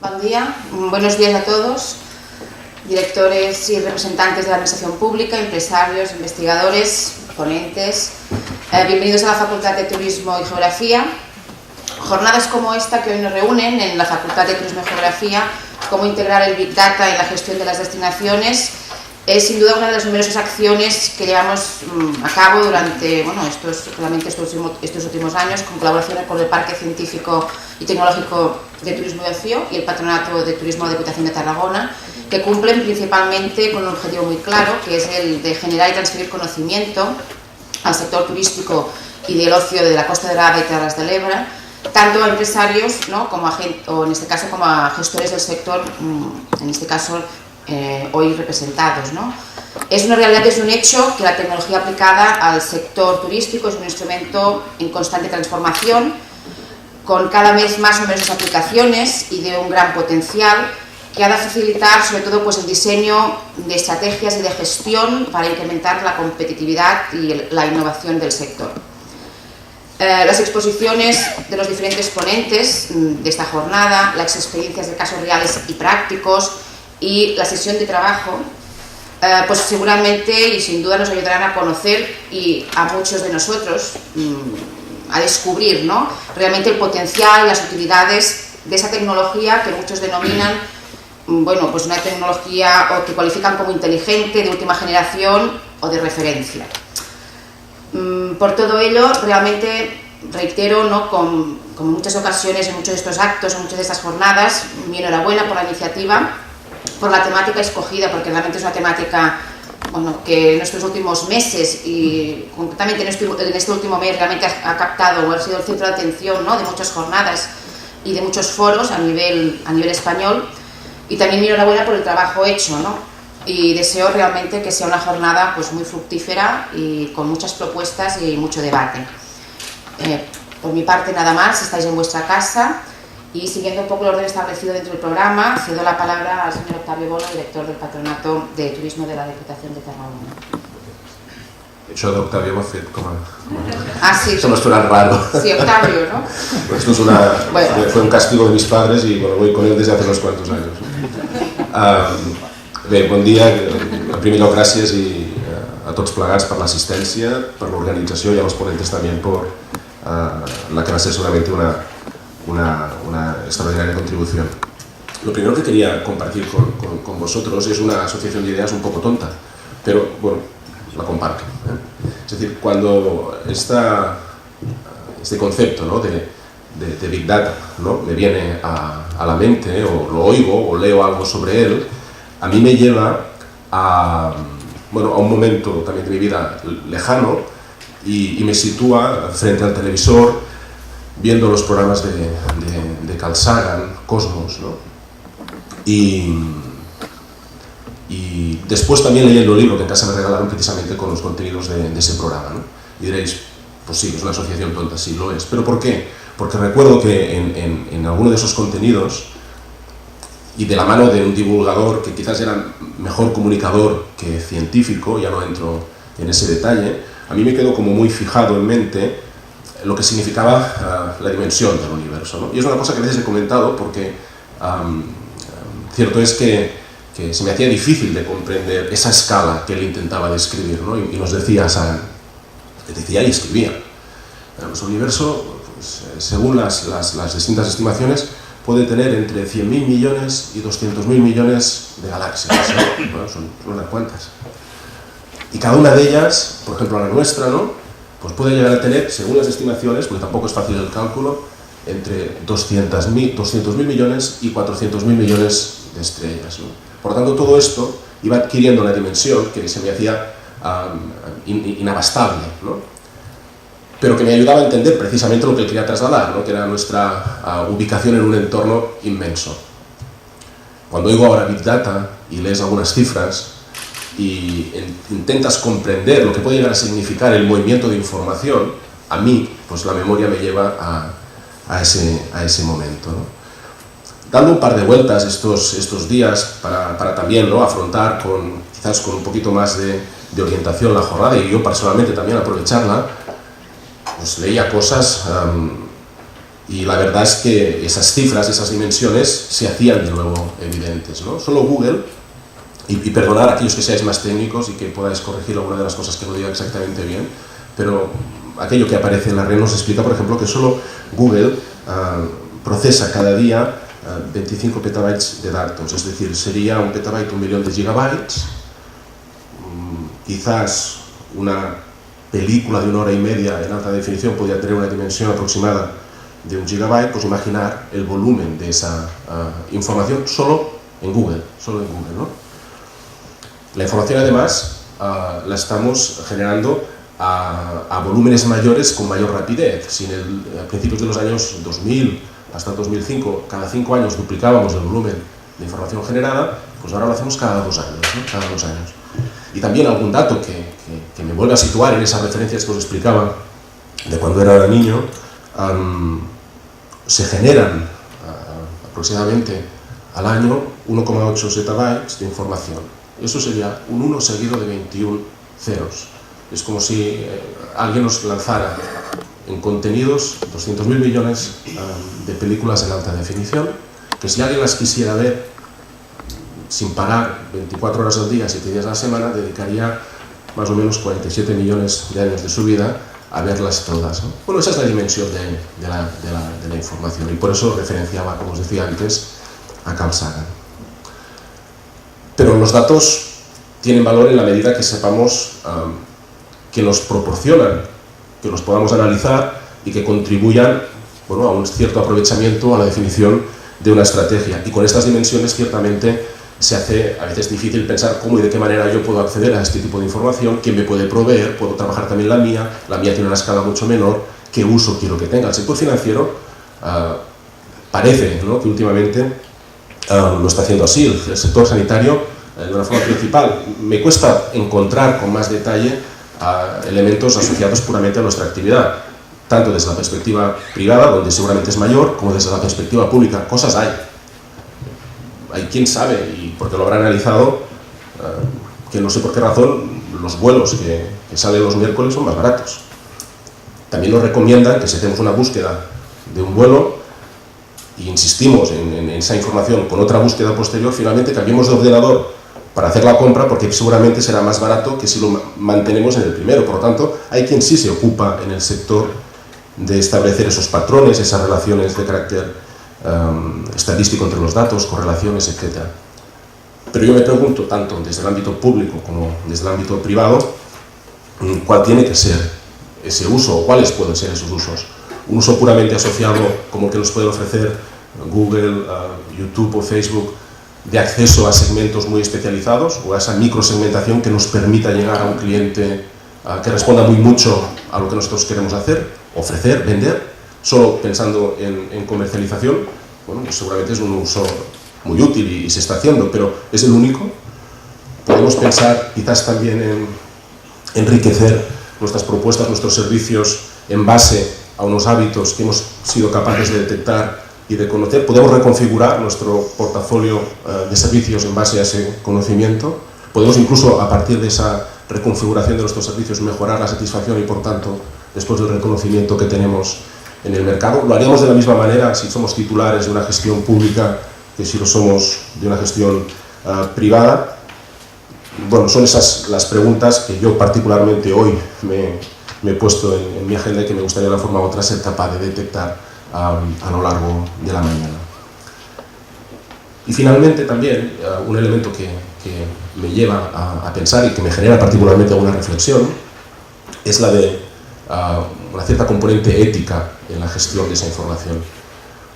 Buen día, buenos días a todos, directores y representantes de la Administración Pública, empresarios, investigadores, ponentes. Bienvenidos a la Facultad de Turismo y Geografía. Jornadas como esta que hoy nos reúnen en la Facultad de Turismo y Geografía, cómo integrar el Big Data en la gestión de las destinaciones, es sin duda una de las numerosas acciones que llevamos a cabo durante estos últimos años, con colaboración con el Parque Científico y Tecnológico de Turismo y Ocio y el Patronato de Turismo de Diputación de Tarragona, que cumplen principalmente con un objetivo muy claro, que es el de generar y transferir conocimiento al sector turístico y del ocio de la Costa Dorada y Terras del Ebre, tanto a empresarios, ¿no?, como o en este caso como a gestores del sector, en este caso hoy representados, ¿no? Es una realidad, es un hecho que la tecnología aplicada al sector turístico es un instrumento en constante transformación, con cada vez más numerosas aplicaciones y de un gran potencial que ha de facilitar sobre todo pues, el diseño de estrategias y de gestión para incrementar la competitividad y la innovación del sector. Las exposiciones de los diferentes ponentes de esta jornada, las experiencias de casos reales y prácticos y la sesión de trabajo, pues seguramente y sin duda nos ayudarán a conocer y a muchos de nosotros a descubrir, ¿no?, realmente el potencial y las utilidades de esa tecnología que muchos denominan, bueno, pues una tecnología o que cualifican como inteligente, de última generación o de referencia. Por todo ello, realmente reitero, ¿no?, como en muchas ocasiones, en muchos de estos actos, en muchas de estas jornadas, mi enhorabuena por la iniciativa, por la temática escogida, porque realmente es una temática, bueno, que en estos últimos meses y concretamente en este último mes realmente ha captado o ha sido el centro de atención, ¿no?, de muchas jornadas y de muchos foros a nivel español, y también mi enhorabuena por el trabajo hecho, ¿no?, y deseo realmente que sea una jornada pues muy fructífera y con muchas propuestas y mucho debate. Por mi parte nada más, estáis en vuestra casa. Y siguiendo un poco el orden establecido dentro del programa, cedo la palabra al señor Octavio Bono, director del Patronato de Turismo de la Diputación de Tarragona. Això d'Octavio m'ha fet com a... sí. Se m'ha sonat raro. Sí, Octavio, ¿no? Esto es fue un castigo de mis padres y bueno, voy con él desde hace unos cuantos años. Bé, bon dia. En primer lloc, gràcies a tots plegats per l'assistència, per l'organització y a los ponentes también por la que va a ser seguramente una extraordinaria contribución. Lo primero que quería compartir con vosotros es una asociación de ideas un poco tonta, pero bueno, la comparto. Es decir, cuando este concepto, ¿no?, de Big Data, ¿no?, me viene a la mente, o lo oigo o leo algo sobre él, a mí me lleva a un momento también de mi vida lejano y me sitúa frente al televisor viendo los programas de Carl Sagan, Cosmos, ¿no?, y después también leyendo el libro que en casa me regalaron precisamente con los contenidos de ese programa, ¿no? Y diréis, pues sí, es una asociación tonta, sí lo es. ¿Pero por qué? Porque recuerdo que en alguno de esos contenidos, y de la mano de un divulgador que quizás era mejor comunicador que científico, ya no entro en ese detalle, a mí me quedó como muy fijado en mente lo que significaba la dimensión del universo, ¿no? Y es una cosa que a veces he comentado porque cierto es que se me hacía difícil de comprender esa escala que él intentaba describir, ¿no? Y nos decía Sagan, decía y escribía, el universo, pues, según las distintas estimaciones, puede tener entre 100.000 millones y 200.000 millones de galaxias, ¿no? Bueno, son unas cuantas. Y cada una de ellas, por ejemplo la nuestra, ¿no?, pues puede llegar a tener, según las estimaciones, porque tampoco es fácil el cálculo, entre 200.000 millones y 400.000 millones de estrellas, ¿no? Por lo tanto, todo esto iba adquiriendo una dimensión que se me hacía inabastable, ¿no?, pero que me ayudaba a entender precisamente lo que él quería trasladar, ¿no?, que era nuestra ubicación en un entorno inmenso. Cuando oigo ahora Big Data y lees algunas cifras y intentas comprender lo que puede llegar a significar el movimiento de información, a mí, pues la memoria me lleva a ese momento, ¿no? Dando un par de vueltas estos días para también, ¿no?, afrontar quizás con un poquito más de orientación la jornada y yo personalmente también aprovecharla, pues leía cosas Y la verdad es que esas cifras, esas dimensiones se hacían de nuevo evidentes, ¿no? Solo Google, y perdonad a aquellos que seáis más técnicos y que podáis corregir alguna de las cosas que no diga exactamente bien, pero aquello que aparece en la red nos explica, por ejemplo, que solo Google procesa cada día 25 petabytes de datos, es decir, sería un petabyte 1 millón de gigabytes, quizás una película de 1 hora y media en alta definición podría tener una dimensión aproximada de 1 gigabyte, pues imaginar el volumen de esa información solo en Google, ¿no? La información además la estamos generando a volúmenes mayores con mayor rapidez. Si a principios de los años 2000 hasta 2005, cada 5 años duplicábamos el volumen de información generada, pues ahora lo hacemos cada 2 años, ¿no? Cada 2 años. Y también algún dato que me vuelve a situar en esas referencias que os explicaba de cuando era niño, se generan aproximadamente al año 1,8 zettabytes de información. Eso sería un 1 seguido de 21 ceros. Es como si alguien nos lanzara en contenidos 200.000 millones de películas en alta definición, que si alguien las quisiera ver sin parar 24 horas al día, 7 días a la semana, dedicaría más o menos 47 millones de años de su vida a verlas todas, ¿no? Bueno, esa es la dimensión de la información, y por eso referenciaba, como os decía antes, a Carl Sagan. Pero los datos tienen valor en la medida que sepamos que los proporcionan, que los podamos analizar y que contribuyan, bueno, a un cierto aprovechamiento, a la definición de una estrategia. Y con estas dimensiones ciertamente se hace a veces difícil pensar cómo y de qué manera yo puedo acceder a este tipo de información, quién me puede proveer, puedo trabajar también la mía tiene una escala mucho menor, qué uso quiero que tenga. El sector financiero parece, ¿no?, que últimamente lo está haciendo así. El sector sanitario, de una forma principal, me cuesta encontrar con más detalle elementos asociados puramente a nuestra actividad, tanto desde la perspectiva privada, donde seguramente es mayor, como desde la perspectiva pública. Cosas hay quien sabe, y porque lo habrá analizado, que no sé por qué razón los vuelos que salen los miércoles son más baratos. También nos recomiendan que si hacemos una búsqueda de un vuelo e insistimos en esa información con otra búsqueda posterior, finalmente cambiemos de ordenador para hacer la compra, porque seguramente será más barato que si lo mantenemos en el primero. Por lo tanto, hay quien sí se ocupa en el sector de establecer esos patrones, esas relaciones de carácter estadístico entre los datos, correlaciones, etc. Pero yo me pregunto, tanto desde el ámbito público como desde el ámbito privado, cuál tiene que ser ese uso, o cuáles pueden ser esos usos. Un uso puramente asociado, como el que nos pueden ofrecer Google, YouTube o Facebook, de acceso a segmentos muy especializados, o a esa microsegmentación que nos permita llegar a un cliente que responda muy mucho a lo que nosotros queremos hacer, ofrecer, vender, solo pensando en comercialización. Bueno, pues seguramente es un uso muy útil y se está haciendo, pero ¿es el único? Podemos pensar quizás también en enriquecer nuestras propuestas, nuestros servicios en base a unos hábitos que hemos sido capaces de detectar y de conocer. Podemos reconfigurar nuestro portafolio de servicios en base a ese conocimiento. Podemos incluso, a partir de esa reconfiguración de nuestros servicios, mejorar la satisfacción y, por tanto, después del reconocimiento que tenemos en el mercado. Lo haríamos de la misma manera si somos titulares de una gestión pública que si lo somos de una gestión privada. Bueno, son esas las preguntas que yo particularmente hoy me he puesto en mi agenda y que me gustaría de una forma u otra ser capaz de detectar a lo largo de la mañana. Y finalmente también un elemento que me lleva a pensar y que me genera particularmente alguna reflexión es la de una cierta componente ética en la gestión de esa información.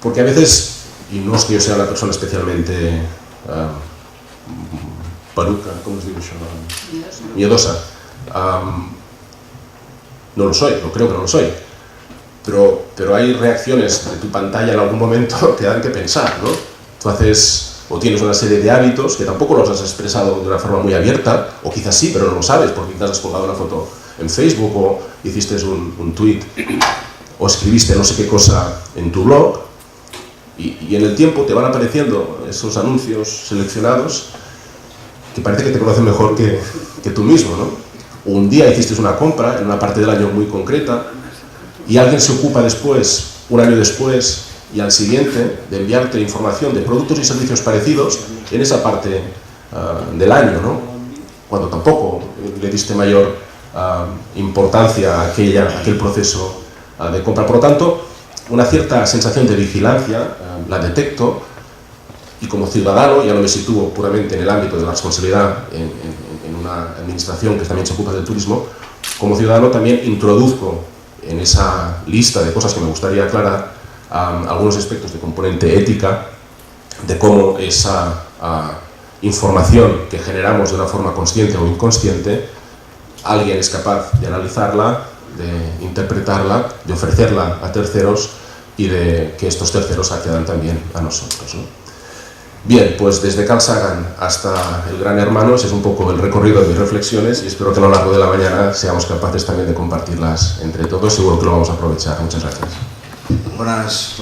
Porque a veces, y no es que yo sea una persona especialmente paruca, ¿cómo os digo yo? Miedosa. No lo soy, no creo que no lo soy. Pero hay reacciones de tu pantalla en algún momento que dan que pensar, ¿no? Tú haces o tienes una serie de hábitos que tampoco los has expresado de una forma muy abierta, o quizás sí, pero no lo sabes, porque quizás has colgado una foto en Facebook, o hiciste un tweet, o escribiste no sé qué cosa en tu blog, y en el tiempo te van apareciendo esos anuncios seleccionados que parece que te conocen mejor que tú mismo, ¿no? O un día hiciste una compra en una parte del año muy concreta, y alguien se ocupa después un año después y al siguiente, de enviarte información de productos y servicios parecidos en esa parte del año, ¿no? Cuando tampoco le diste mayor importancia a aquel proceso de compra. Por lo tanto, una cierta sensación de vigilancia la detecto, y como ciudadano, ya no me sitúo puramente en el ámbito de la responsabilidad en una administración que también se ocupa del turismo, como ciudadano también introduzco en esa lista de cosas que me gustaría aclarar algunos aspectos de componente ética, de cómo esa información que generamos de una forma consciente o inconsciente, alguien es capaz de analizarla, de interpretarla, de ofrecerla a terceros y de que estos terceros accedan también a nosotros, ¿no? Bien, pues desde Carl Sagan hasta el Gran Hermano, ese es un poco el recorrido de mis reflexiones y espero que a lo largo de la mañana seamos capaces también de compartirlas entre todos. Seguro que lo vamos a aprovechar. Muchas gracias. Buenos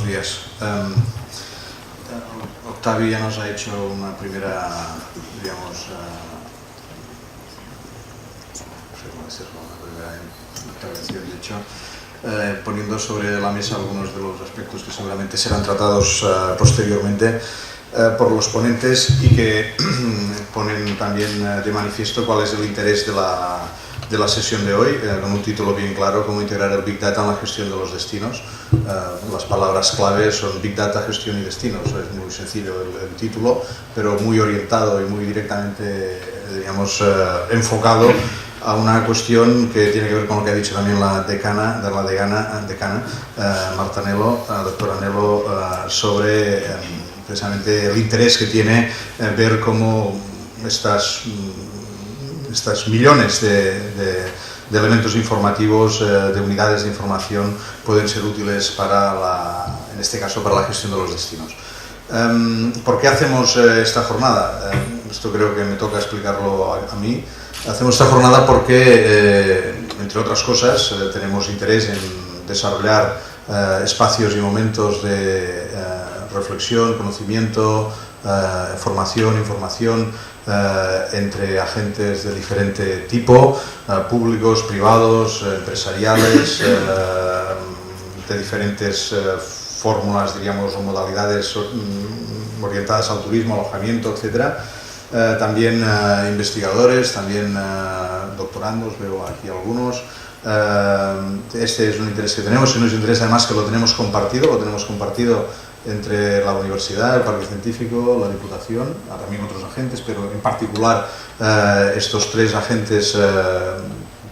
días. Octavio ya nos ha hecho una primera, digamos, no sé cómo decirlo, una primera intervención, de hecho, poniendo sobre la mesa algunos de los aspectos que seguramente serán tratados posteriormente por los ponentes y que ponen también de manifiesto cuál es el interés de la sesión de hoy, con un título bien claro: cómo integrar el Big Data en la gestión de los destinos. Las palabras claves son Big Data, gestión y destinos. Es muy sencillo el título, pero muy orientado y muy directamente, digamos, enfocado a una cuestión que tiene que ver con lo que ha dicho también la decana Marta Anello, doctora Anello, sobre precisamente el interés que tiene ver cómo estas millones de elementos informativos, de unidades de información, pueden ser útiles en este caso, para la gestión de los destinos. ¿Por qué hacemos esta jornada? Esto creo que me toca explicarlo a mí. Hacemos esta jornada porque, entre otras cosas, tenemos interés en desarrollar espacios y momentos de reflexión, conocimiento, información entre agentes de diferente tipo, públicos, privados, empresariales, de diferentes fórmulas, diríamos, o modalidades orientadas al turismo, alojamiento, etcétera. También investigadores, también doctorandos, veo aquí algunos. Este es un interés que tenemos, y no es un interés además que lo tenemos compartido entre la universidad, el parque científico, la Diputación, también otros agentes, pero en particular estos tres agentes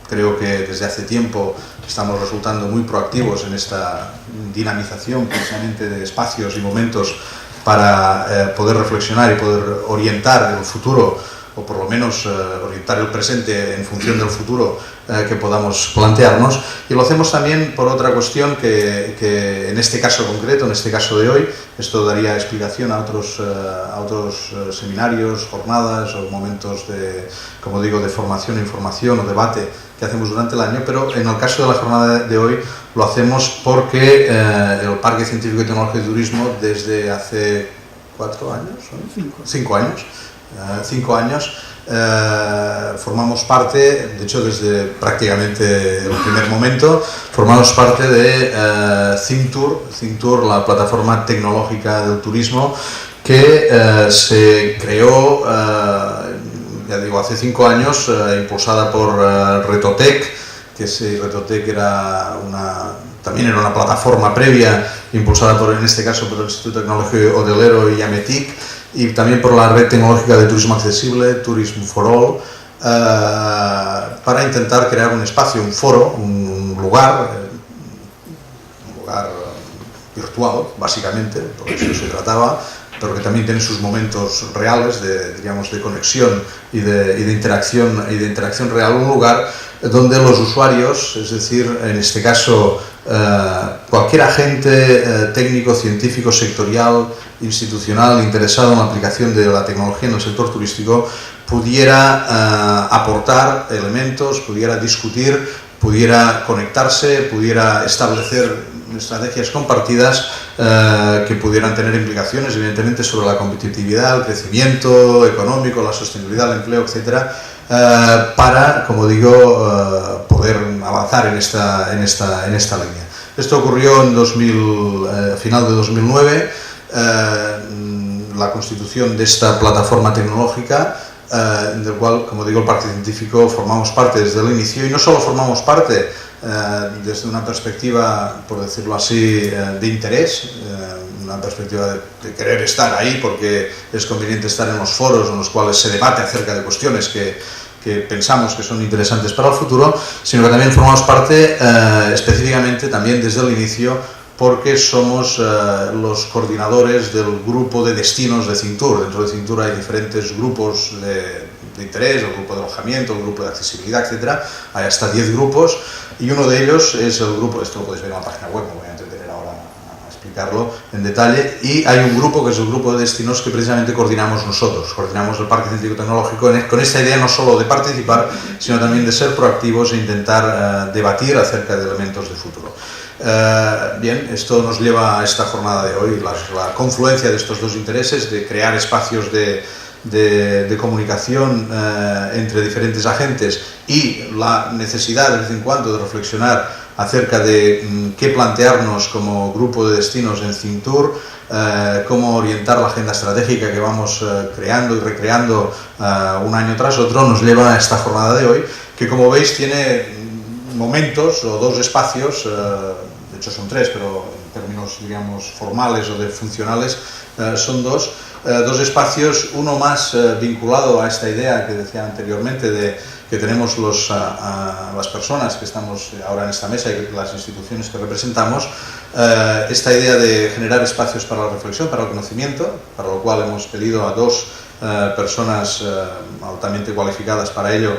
creo que desde hace tiempo estamos resultando muy proactivos en esta dinamización precisamente de espacios y momentos para poder reflexionar y poder orientar el futuro, o por lo menos orientar el presente en función del futuro que podamos plantearnos. Y lo hacemos también por otra cuestión que en este caso concreto, en este caso de hoy, esto daría explicación a otros seminarios, jornadas o momentos de, como digo, de formación, información o debate que hacemos durante el año, pero en el caso de la jornada de hoy lo hacemos porque el Parque Científico y Tecnológico de Turismo, desde hace 4 años, ¿no? 5 años, formamos parte, de hecho desde prácticamente el primer momento, formamos parte de ThinkTour, la plataforma tecnológica del turismo, que se creó, ya digo, hace 5 años, impulsada por Retotec, que Retotec también era una plataforma previa, impulsada en este caso por el Instituto Tecnológico Hotelero y AMETIC, y también por la Red Tecnológica de Turismo Accesible, Tourism for All, para intentar crear un espacio, un foro, un lugar virtual, básicamente, porque eso se trataba, pero que también tiene sus momentos reales de conexión y de interacción real, un lugar donde los usuarios, es decir, en este caso cualquier agente técnico, científico, sectorial, institucional interesado en la aplicación de la tecnología en el sector turístico, pudiera aportar elementos, pudiera discutir, pudiera conectarse, pudiera establecer estrategias compartidas que pudieran tener implicaciones evidentemente sobre la competitividad, el crecimiento económico, la sostenibilidad, el empleo, etcétera, para, como digo, poder avanzar en esta línea. Esto ocurrió en final de 2009, la constitución de esta plataforma tecnológica, del cual, como digo, el Parque Científico formamos parte desde el inicio, y no solo formamos parte desde una perspectiva, por decirlo así, de interés, una perspectiva de querer estar ahí porque es conveniente estar en los foros en los cuales se debate acerca de cuestiones que pensamos que son interesantes para el futuro, sino que también formamos parte específicamente también desde el inicio porque somos los coordinadores del grupo de destinos de Cintur. Dentro de Cintur hay diferentes grupos de interés, el grupo de alojamiento, el grupo de accesibilidad, etcétera. Hay hasta 10 grupos y uno de ellos es el grupo, esto lo podéis ver en la página web, no voy a entretener ahora a explicarlo en detalle, y hay un grupo que es el grupo de destinos que precisamente coordinamos nosotros, coordinamos el Parque Científico Tecnológico con esta idea no solo de participar, sino también de ser proactivos e intentar debatir acerca de elementos de futuro. Bien, esto nos lleva a esta jornada de hoy, la confluencia de estos dos intereses, de crear espacios de comunicación entre diferentes agentes y la necesidad de vez en cuando de reflexionar acerca de qué plantearnos como grupo de destinos en Cintur, cómo orientar la agenda estratégica que vamos creando y recreando un año tras otro, nos lleva a esta jornada de hoy, que como veis tiene momentos o dos espacios, de hecho son tres, pero en términos, diríamos, formales o de funcionales son dos espacios, uno más vinculado a esta idea que decía anteriormente de que tenemos las personas que estamos ahora en esta mesa y las instituciones que representamos, esta idea de generar espacios para la reflexión, para el conocimiento, para lo cual hemos pedido a dos personas altamente cualificadas para ello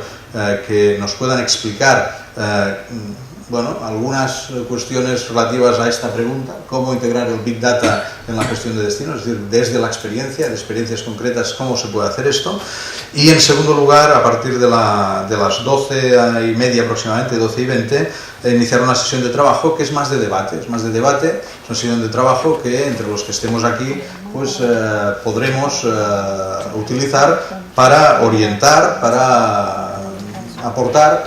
que nos puedan explicar algunas cuestiones relativas a esta pregunta, cómo integrar el Big Data en la gestión de destinos, es decir, desde la experiencia, de experiencias concretas, cómo se puede hacer esto. Y en segundo lugar, a partir de las 12:30 aproximadamente, 12:20, iniciar una sesión de trabajo que es más de debate, es una sesión de trabajo que entre los que estemos aquí pues podremos utilizar para orientar, para aportar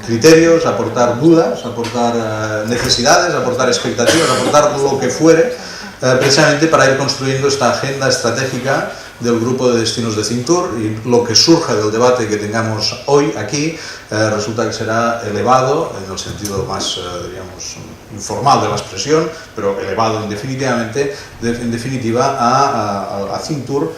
criterios, aportar dudas, aportar necesidades, aportar expectativas, aportar lo que fuere, precisamente para ir construyendo esta agenda estratégica del grupo de destinos de Cintur, y lo que surja del debate que tengamos hoy aquí resulta que será elevado en el sentido más, diríamos, informal de la expresión, pero elevado en definitiva a Cintur,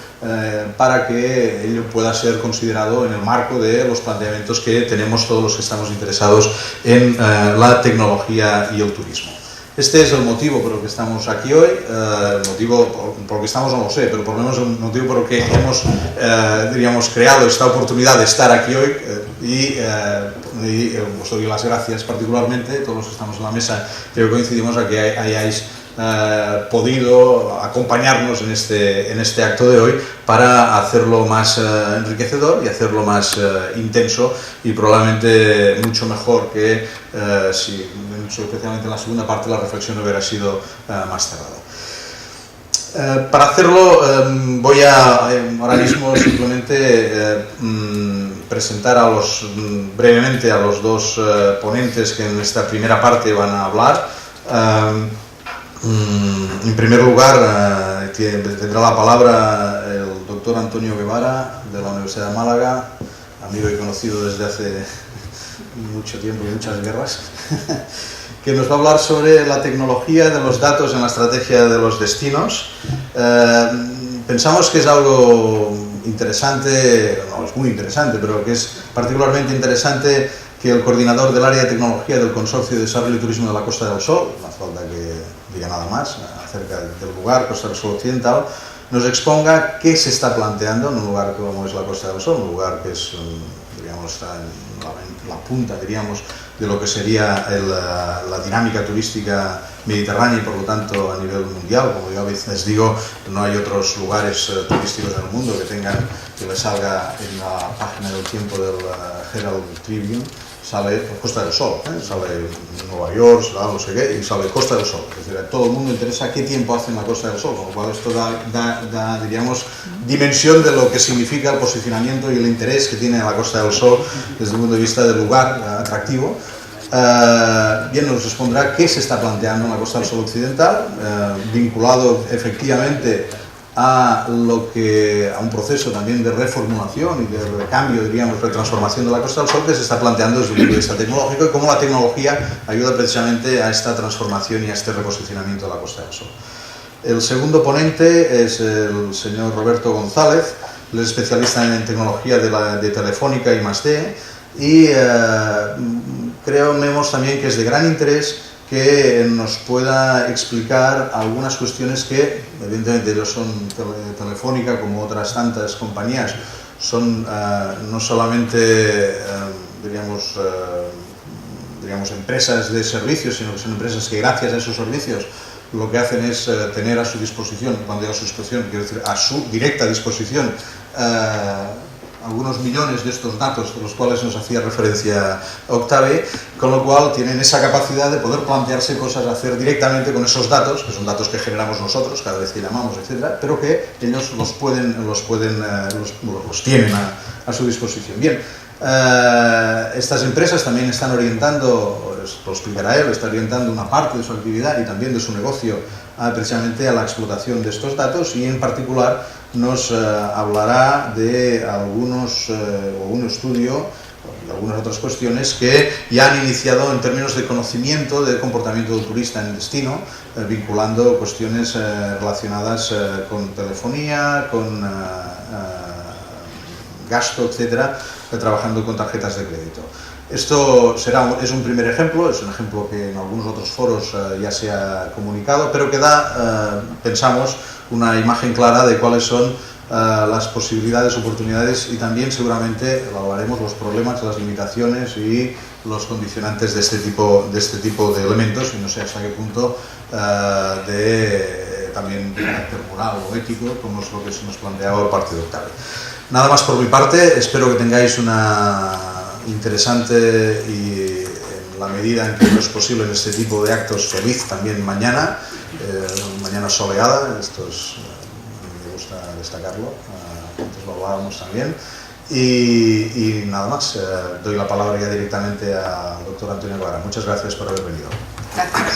para que ello pueda ser considerado en el marco de los planteamientos que tenemos todos los que estamos interesados en la tecnología y el turismo. Este es el motivo por el que estamos aquí hoy, el motivo por el que estamos no lo sé, pero por lo menos el motivo por el que hemos, diríamos, creado esta oportunidad de estar aquí hoy, y os doy las gracias particularmente, todos los que estamos en la mesa, que coincidimos a que hayáis podido acompañarnos en este acto de hoy para hacerlo más enriquecedor y hacerlo más intenso, y probablemente mucho mejor que si especialmente en la segunda parte la reflexión hubiera sido más cerrada. Para hacerlo voy a ahora mismo simplemente presentar brevemente a los dos ponentes que en esta primera parte van a hablar. En primer lugar, tendrá la palabra el doctor Antonio Guevara, de la Universidad de Málaga, amigo y conocido desde hace mucho tiempo y muchas guerras, que nos va a hablar sobre la tecnología de los datos en la estrategia de los destinos. Pensamos que es algo interesante, no es muy interesante, pero que es particularmente interesante que el coordinador del área de tecnología del Consorcio de Desarrollo y Turismo de la Costa del Sol, no hace falta que diga nada más acerca del lugar, Costa del Sol Occidental, nos exponga qué se está planteando en un lugar como es la Costa del Sol, un lugar que es, digamos, está en la punta, diríamos, de lo que sería la dinámica turística mediterránea y por lo tanto a nivel mundial. Como yo a veces digo, no hay otros lugares turísticos en el mundo que le salga en la página del tiempo del Herald Tribune, sale Costa del Sol, sale Nueva York, no sé qué, y sale Costa del Sol. Es decir, a todo el mundo interesa qué tiempo hace en la Costa del Sol, con lo cual esto da, diríamos, dimensión de lo que significa el posicionamiento y el interés que tiene la Costa del Sol desde el punto de vista del lugar atractivo. Bien, nos respondrá qué se está planteando en la Costa del Sol Occidental, vinculado efectivamente a un proceso también de reformulación y de cambio, diríamos, de transformación de la Costa del Sol que se está planteando desde el punto de vista tecnológico y cómo la tecnología ayuda precisamente a esta transformación y a este reposicionamiento de la Costa del Sol. El segundo ponente es el señor Roberto González, él es especialista en tecnología de Telefónica y +D, y creemos también que es de gran interés que nos pueda explicar algunas cuestiones que, evidentemente, ellos son Telefónica, como otras tantas compañías, son no solamente, diríamos, empresas de servicios, sino que son empresas que gracias a esos servicios lo que hacen es tener a su disposición, cuando digo a su disposición, quiero decir a su directa disposición, algunos millones de estos datos de los cuales nos hacía referencia Octave, con lo cual tienen esa capacidad de poder plantearse cosas a hacer directamente con esos datos, que son datos que generamos nosotros cada vez que llamamos, etcétera, pero que ellos los tienen a su disposición. Bien, estas empresas también están orientando, lo explicará él, está orientando una parte de su actividad y también de su negocio precisamente a la explotación de estos datos, y en particular nos hablará de un estudio y algunas otras cuestiones que ya han iniciado en términos de conocimiento del comportamiento del turista en el destino, vinculando cuestiones relacionadas con telefonía, con gasto, etcétera, trabajando con tarjetas de crédito. Esto es un primer ejemplo, es un ejemplo que en algunos otros foros ya se ha comunicado, pero que da, pensamos, una imagen clara de cuáles son las posibilidades, oportunidades y también seguramente evaluaremos los problemas, las limitaciones y los condicionantes de este tipo de elementos, y no sé hasta qué punto también de carácter moral o ético, como es lo que se nos planteaba por parte de Octave. Nada más por mi parte, espero que tengáis una interesante y, en la medida en que no es posible en este tipo de actos, feliz también mañana, mañana soleada, esto me gusta destacarlo, antes lo hablábamos también, y nada más, doy la palabra ya directamente al doctor Antonio Guevara. Muchas gracias por haber venido. Gracias.